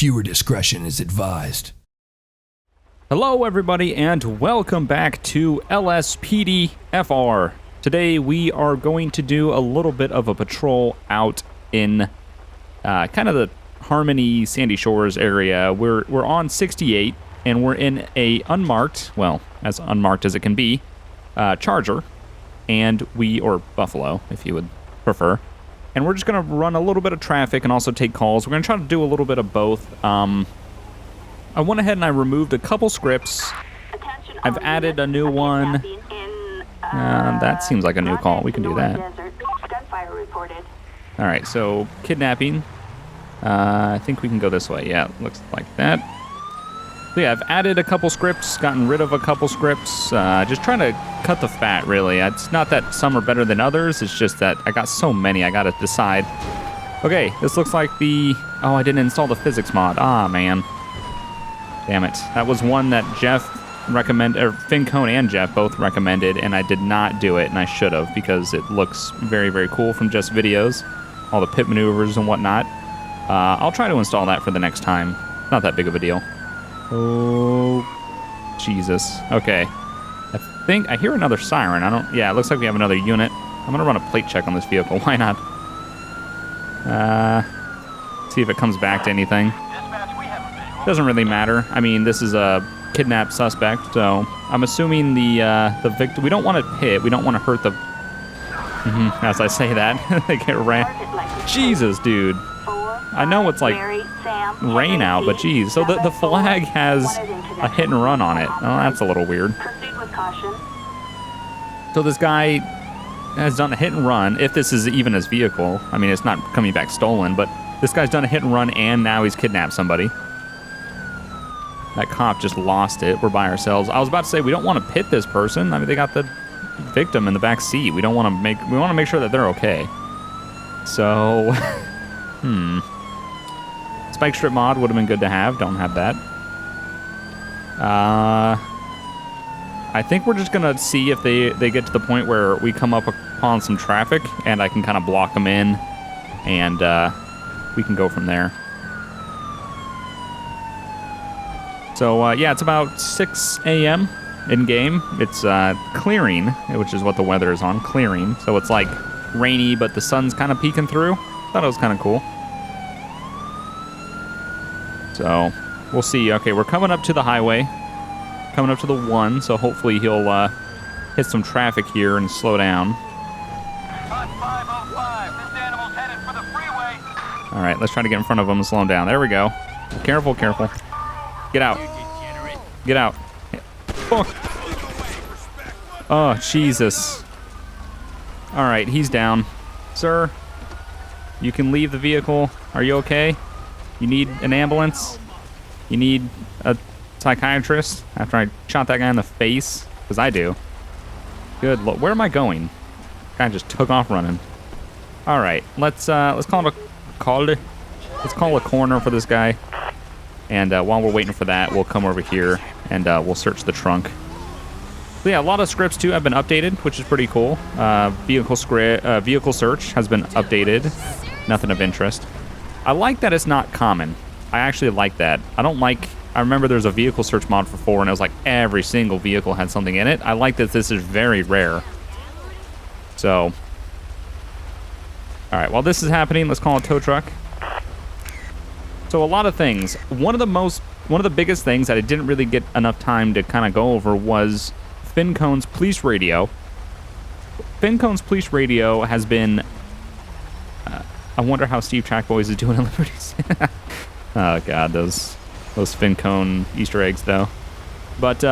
Viewer discretion is advised. Hello everybody and welcome back to LSPDFR. Today we are going to do a little bit of a patrol out in kind of the Harmony Sandy Shores area. We're on 68 and we're in a unmarked, well, as unmarked as it can be, Charger, or Buffalo if you would prefer. And we're just going to run a little bit of traffic and also take calls. We're going to try to do a little bit of both. I went ahead and I removed a couple scripts. I've added a new one. That seems like a new call. We can do that. All right, so kidnapping. I think we can go this way. Yeah, looks like that. So yeah, I've added a couple scripts, gotten rid of a couple scripts. Just trying to cut the fat, really. It's not that some are better than others. It's just that I got so many, I got to decide. Okay, this looks like the... Oh, I didn't install the physics mod. Ah, man. Damn it. That was one that Jeff recommended, or FinCone and Jeff both recommended, and I did not do it, and I should have, because it looks very, very cool from just videos. All the pit maneuvers and whatnot. I'll try to install that for the next time. Not that big of a deal. Oh, Jesus. Okay. I think I hear another siren. Yeah, it looks like we have another unit. I'm going to run a plate check on this vehicle. Why not? See if it comes back to anything. Doesn't really matter. I mean, this is a kidnapped suspect, so I'm assuming the victim... We don't want to hit. We don't want to hurt the... As I say that, they get ran... Jesus, dude. I know it's like rain out, but geez. So the flag has a hit and run on it. Oh, that's a little weird. So this guy has done a hit and run, if this is even his vehicle. I mean, it's not coming back stolen, but this guy's done a hit and run and now he's kidnapped somebody. That cop just lost it. We're by ourselves. I was about to say, we don't want to pit this person. I mean, they got the victim in the back seat. We want to make sure that they're okay. So, Spike strip mod would have been good to have. Don't have that. I think we're just going to see if they get to the point where we come up upon some traffic and I can kind of block them in and we can go from there. So, yeah, it's about 6 a.m. in-game. It's clearing, which is what the weather is on, clearing. So it's like rainy, but the sun's kind of peeking through. Thought it was kind of cool. So, we'll see. Okay, we're coming up to the highway. Coming up to the 1, so hopefully he'll hit some traffic here and slow down. 505, this animal's headed for the freeway. All right, let's try to get in front of him and slow him down. There we go. Careful, careful. Get out. Get out. Fuck. Oh, Jesus. All right, he's down. Sir, you can leave the vehicle. Are you okay? You need an ambulance? You need a psychiatrist after I shot that guy in the face? Because I do. Good Lord. Where am I going? Guy just took off running. All right, let's call a corner for this guy. And while we're waiting for that, we'll come over here and we'll search the trunk. So yeah, a lot of scripts too have been updated, which is pretty cool. Vehicle search has been updated. Nothing of interest. I like that it's not common. I actually like that. I remember there's a vehicle search mod for 4 and it was like every single vehicle had something in it. I like that this is very rare. So, all right, while this is happening, let's call a tow truck. So a lot of things. One of the biggest things that I didn't really get enough time to kind of go over was FinCone's police radio. FinCone's police radio has been... I wonder how Steve Trackboys is doing in Liberties. Oh God, those FinCone Easter eggs though. But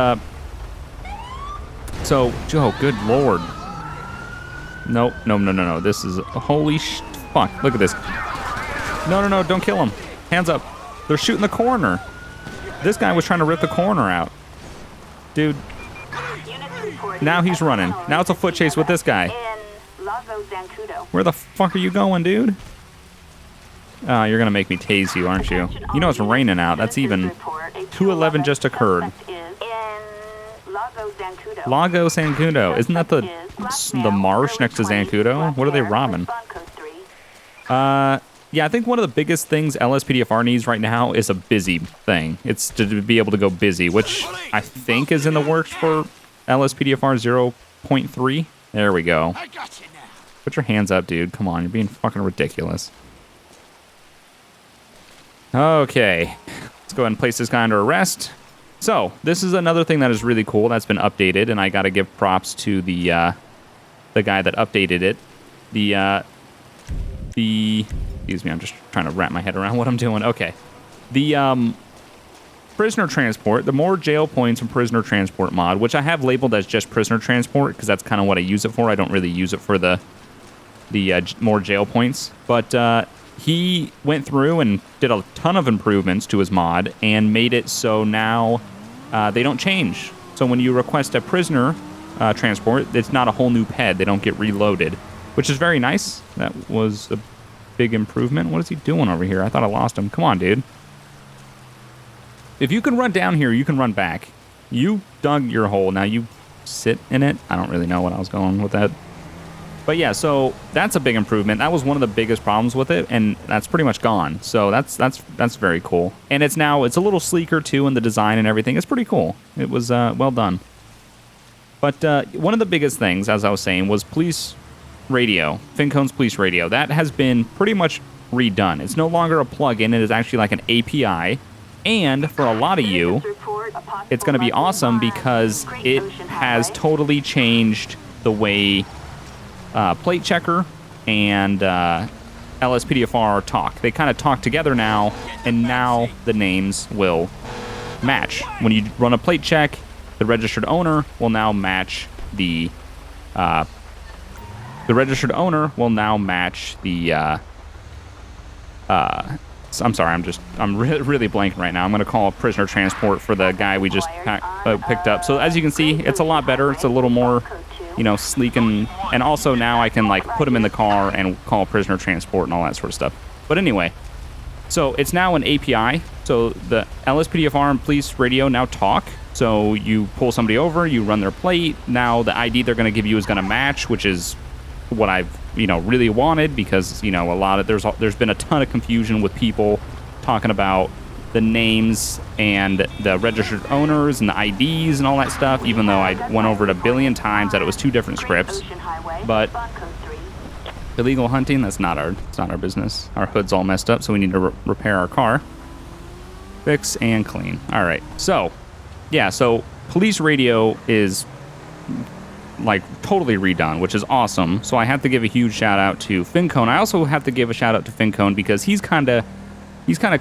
so Joe, good Lord. No. This is holy fuck. Look at this. No, don't kill him. Hands up. They're shooting the corner. This guy was trying to rip the corner out. Dude. Now he's running. Now it's a foot chase with this guy. Where the fuck are you going, dude? Oh, you're going to make me tase you, aren't you? You know it's raining out. That's even. 211 just occurred. Lago Zancudo. Isn't that the marsh next to Zancudo? What are they robbing? yeah, I think one of the biggest things LSPDFR needs right now is a busy thing. It's to be able to go busy, which I think is in the works for LSPDFR 0.3. There we go. I got you now. Put your hands up, dude. Come on, you're being fucking ridiculous. Okay, let's go ahead and place this guy under arrest. So, this is another thing that is really cool that's been updated, and I gotta give props to the guy that updated it. Excuse me, I'm just trying to wrap my head around what I'm doing. Okay. The prisoner transport, the more jail points and prisoner transport mod, which I have labeled as just prisoner transport because that's kind of what I use it for. I don't really use it for the more jail points. But he went through and did a ton of improvements to his mod and made it so now they don't change. So when you request a prisoner transport, it's not a whole new ped. They don't get reloaded, which is very nice. That was a big improvement. What is he doing over here? I thought I lost him. Come on, dude. If you can run down here, you can run back. You dug your hole. Now you sit in it. I don't really know what I was going with that. But yeah, so that's a big improvement. That was one of the biggest problems with it, and that's pretty much gone. So that's very cool. And it's a little sleeker too in the design and everything. It's pretty cool. It was well done. But one of the biggest things, as I was saying, was police radio, Fincone's police radio. That has been pretty much redone. It's no longer a plugin. It is actually like an API. And for a lot of you, it's going to be awesome because it has totally changed the way Plate Checker and LSPDFR talk. They kind of talk together now, and now the names will match. When you run a plate check, the registered owner will now match the I'm sorry, I'm really blanking right now. I'm going to call a prisoner transport for the guy we just picked up. So as you can see, it's a lot better. It's a little more, sleek, and also now I can like put him in the car and call prisoner transport and all that sort of stuff. But anyway, so it's now an API. So the LSPDFR and police radio now talk. So you pull somebody over, you run their plate. Now the ID they're going to give you is going to match, which is what I've really wanted, because a lot of there's been a ton of confusion with people talking about the names and the registered owners and the IDs and all that stuff, even though I went over it a billion times that it was two different scripts. But illegal hunting, it's not our business. Our hood's all messed up, so we need to repair our car. Fix and clean. All right. So, yeah, so police radio is like totally redone, which is awesome. So I have to give a huge shout out to Fincone. I also have to give a shout out to Fincone because he's kind of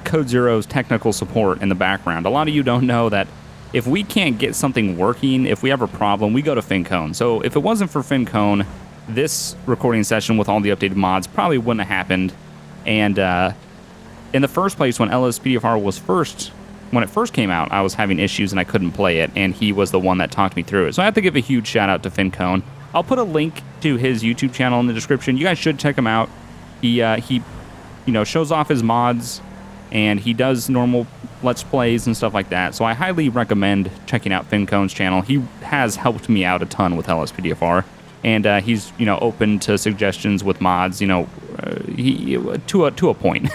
Code Zero's technical support in the background. A lot of you don't know that if we can't get something working, if we have a problem, we go to Fincone. So if it wasn't for Fincone, this recording session with all the updated mods probably wouldn't have happened. And in the first place, when LSPDFR was when it first came out, I was having issues and I couldn't play it, and he was the one that talked me through it. So I have to give a huge shout out to Fincone. I'll put a link to his YouTube channel in the description. You guys should check him out. He shows off his mods, and he does normal Let's Plays and stuff like that. So I highly recommend checking out Fincone's channel. He has helped me out a ton with LSPDFR, and he's open to suggestions with mods. He to a point.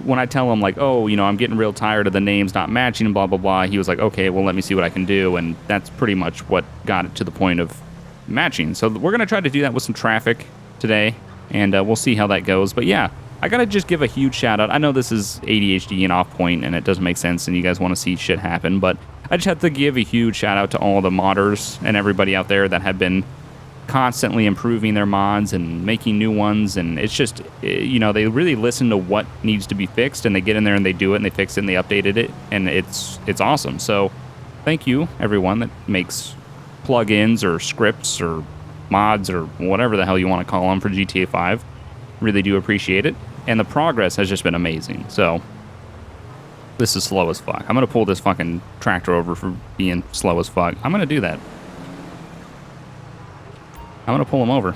When I tell him, like, I'm getting real tired of the names not matching and blah, blah, blah, he was like, okay, well, let me see what I can do. And that's pretty much what got it to the point of matching. So we're going to try to do that with some traffic today, and we'll see how that goes. But yeah, I got to just give a huge shout out. I know this is ADHD and off point, and it doesn't make sense, and you guys want to see shit happen, but I just have to give a huge shout out to all the modders and everybody out there that have been constantly improving their mods and making new ones. And it's just, they really listen to what needs to be fixed, and they get in there and they do it and they fix it and they updated it, and it's awesome. So thank you everyone that makes plugins or scripts or mods or whatever the hell you want to call them for GTA 5. Really do appreciate it, and the progress has just been amazing. So this is slow as fuck. I'm gonna pull this fucking tractor over for being slow as fuck. I'm gonna do that. I'm going to pull him over.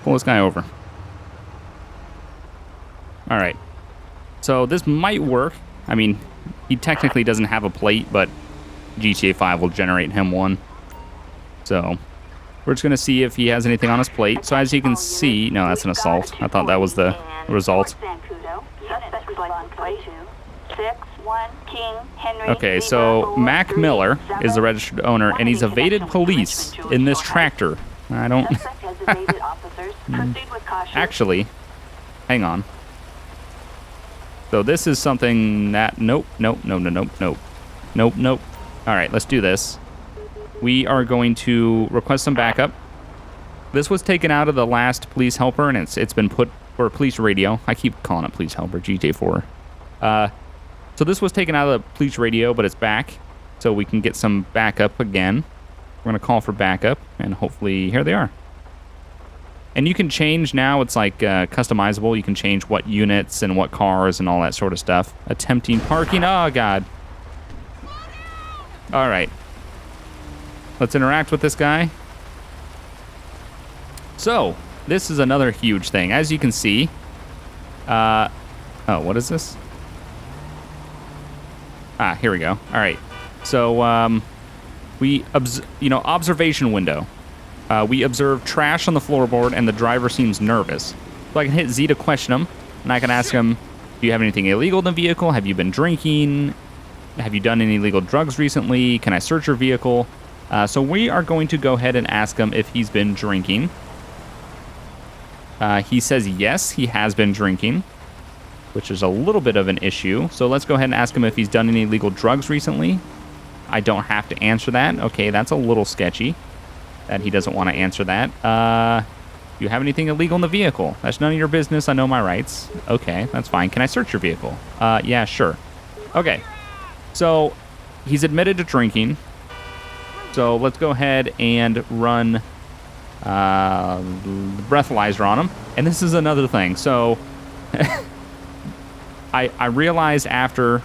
Pull this guy over. All right. So this might work. I mean, he technically doesn't have a plate, but GTA 5 will generate him one. So We're just going to see if he has anything on his plate. So as you can see, no, that's an assault. I thought that was the result. Okay, so Mac Miller is the registered owner, and he's evaded police in this tractor. I don't... Actually, hang on. So this is something that... Nope. All right, let's do this. We are going to request some backup. This was taken out of the last police helper, and it's been put for police radio. I keep calling it police helper, GTA4. So this was taken out of the police radio, but it's back, so we can get some backup again. We're going to call for backup, and hopefully, here they are. And you can change now. It's like customizable. You can change what units and what cars and all that sort of stuff. Attempting parking. Oh, God. All right. Let's interact with this guy. So, this is another huge thing. As you can see, oh, what is this? Ah, here we go. All right. So, observation window. We observe trash on the floorboard, and the driver seems nervous. So I can hit Z to question him, and I can ask him, do you have anything illegal in the vehicle? Have you been drinking? Have you done any illegal drugs recently? Can I search your vehicle? So we are going to go ahead and ask him if he's been drinking. He says yes, he has been drinking, which is a little bit of an issue. So let's go ahead and ask him if he's done any illegal drugs recently. I don't have to answer that. Okay, that's a little sketchy that he doesn't want to answer that. Do you have anything illegal in the vehicle? That's none of your business. I know my rights. Okay, that's fine. Can I search your vehicle? Yeah, sure. Okay, so he's admitted to drinking. So let's go ahead and run breathalyzer on him. And this is another thing. So I realized after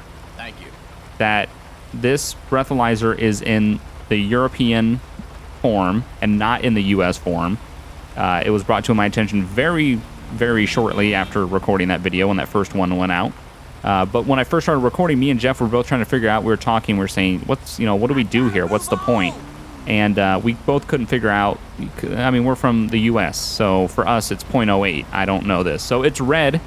that this breathalyzer is in the European form and not in the US form. It was brought to my attention very, very shortly after recording that video when that first one went out. But when I first started recording, me and Jeff were both trying to figure out, we were talking, we were saying, what do we do here? What's the point? And we both couldn't figure out. I mean, we're from the US, so for us it's 0.08. I don't know this. So it's red.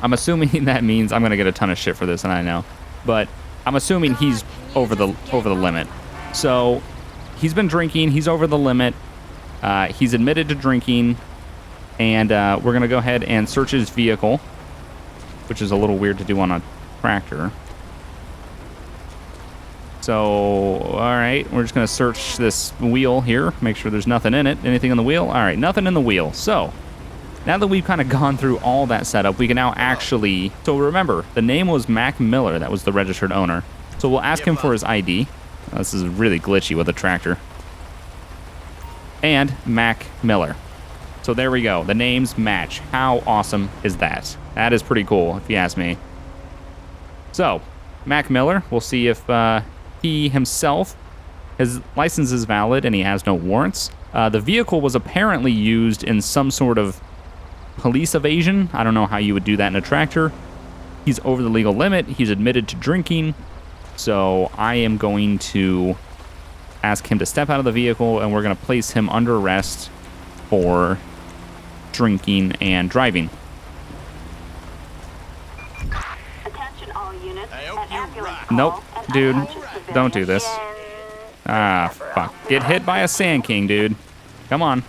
I'm assuming that means I'm gonna get a ton of shit for this, and I know. But I'm assuming he's over the limit. So he's been drinking, he's over the limit. He's admitted to drinking, and we're gonna go ahead and search his vehicle, which is a little weird to do on a tractor. So, all right, we're just gonna search this wheel here, make sure there's nothing in it. Anything in the wheel? All right, nothing in the wheel. So, now that we've kind of gone through all that setup, we can now actually, so remember, the name was Mac Miller, that was the registered owner. So we'll ask him for his ID. Oh, this is really glitchy with a tractor. And Mac Miller. So there we go, the names match. How awesome is that? That is pretty cool, if you ask me. So, Mac Miller, we'll see if he himself, his license is valid and he has no warrants. The vehicle was apparently used in some sort of police evasion. I don't know how you would do that in a tractor. He's over the legal limit. He's admitted to drinking. So I am going to ask him to step out of the vehicle, and we're going to place him under arrest for drinking and driving. Attention all units. Nope, dude, don't do this. Ah, fuck. Get hit by a Sand King, dude. Come on.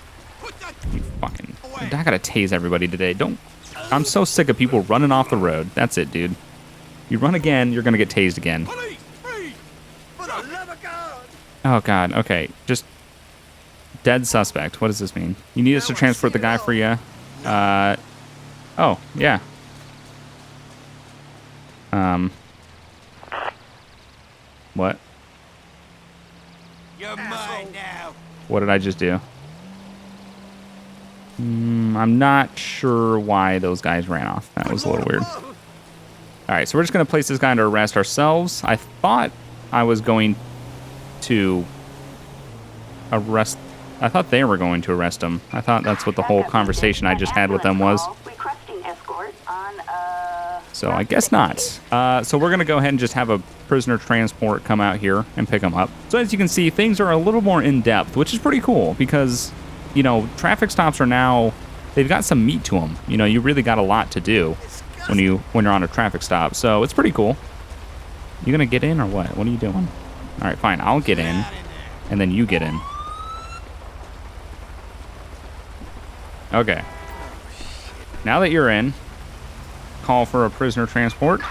You fucking... I gotta tase everybody today. Don't... I'm so sick of people running off the road. That's it, dude. You run again, you're gonna get tased again. Oh, God. Okay, just... Dead suspect. What does this mean? You need us to transport the guy for you. Oh, yeah. What? You're mine now. What did I just do? I'm not sure why those guys ran off. That was a little weird. All right, so we're just going to place this guy under arrest ourselves. I thought I was going to arrest... I thought they were going to arrest him. I thought that's what the whole conversation I just had with them was. So I guess not. So we're going to go ahead and just have a prisoner transport come out here and pick them up. So as you can see, things are a little more in-depth, which is pretty cool because, you know, traffic stops are now, they've got some meat to them. You know, you really got a lot to do when you're on a traffic stop. So it's pretty cool. You going to get in or what? What are you doing? All right, fine. I'll get in and then you get in. Okay. Now that you're in, call for a prisoner transport.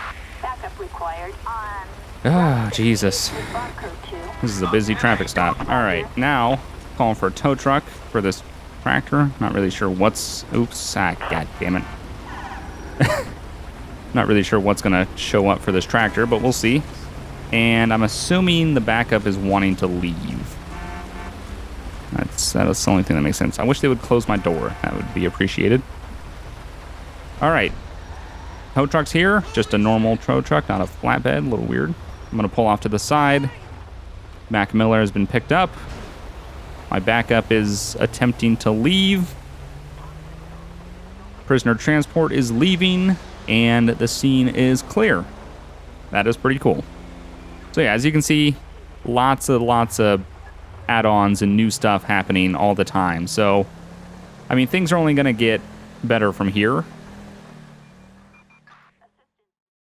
Backup required on Ah, Jesus. Bronco 2. This is a busy traffic stop. All right, now calling for a tow truck for this tractor. Not really sure what's... Oops, god damn it. Not really sure what's going to show up for this tractor, but we'll see. And I'm assuming the backup is wanting to leave. That's the only thing that makes sense. I wish they would close my door. That would be appreciated. All right. Tow truck's here. Just a normal tow truck, not a flatbed. A little weird. I'm going to pull off to the side. Mac Miller has been picked up. My backup is attempting to leave. Prisoner transport is leaving, and the scene is clear. That is pretty cool. So yeah, as you can see, lots of add-ons and new stuff happening all the time. So, I mean, things are only going to get better from here.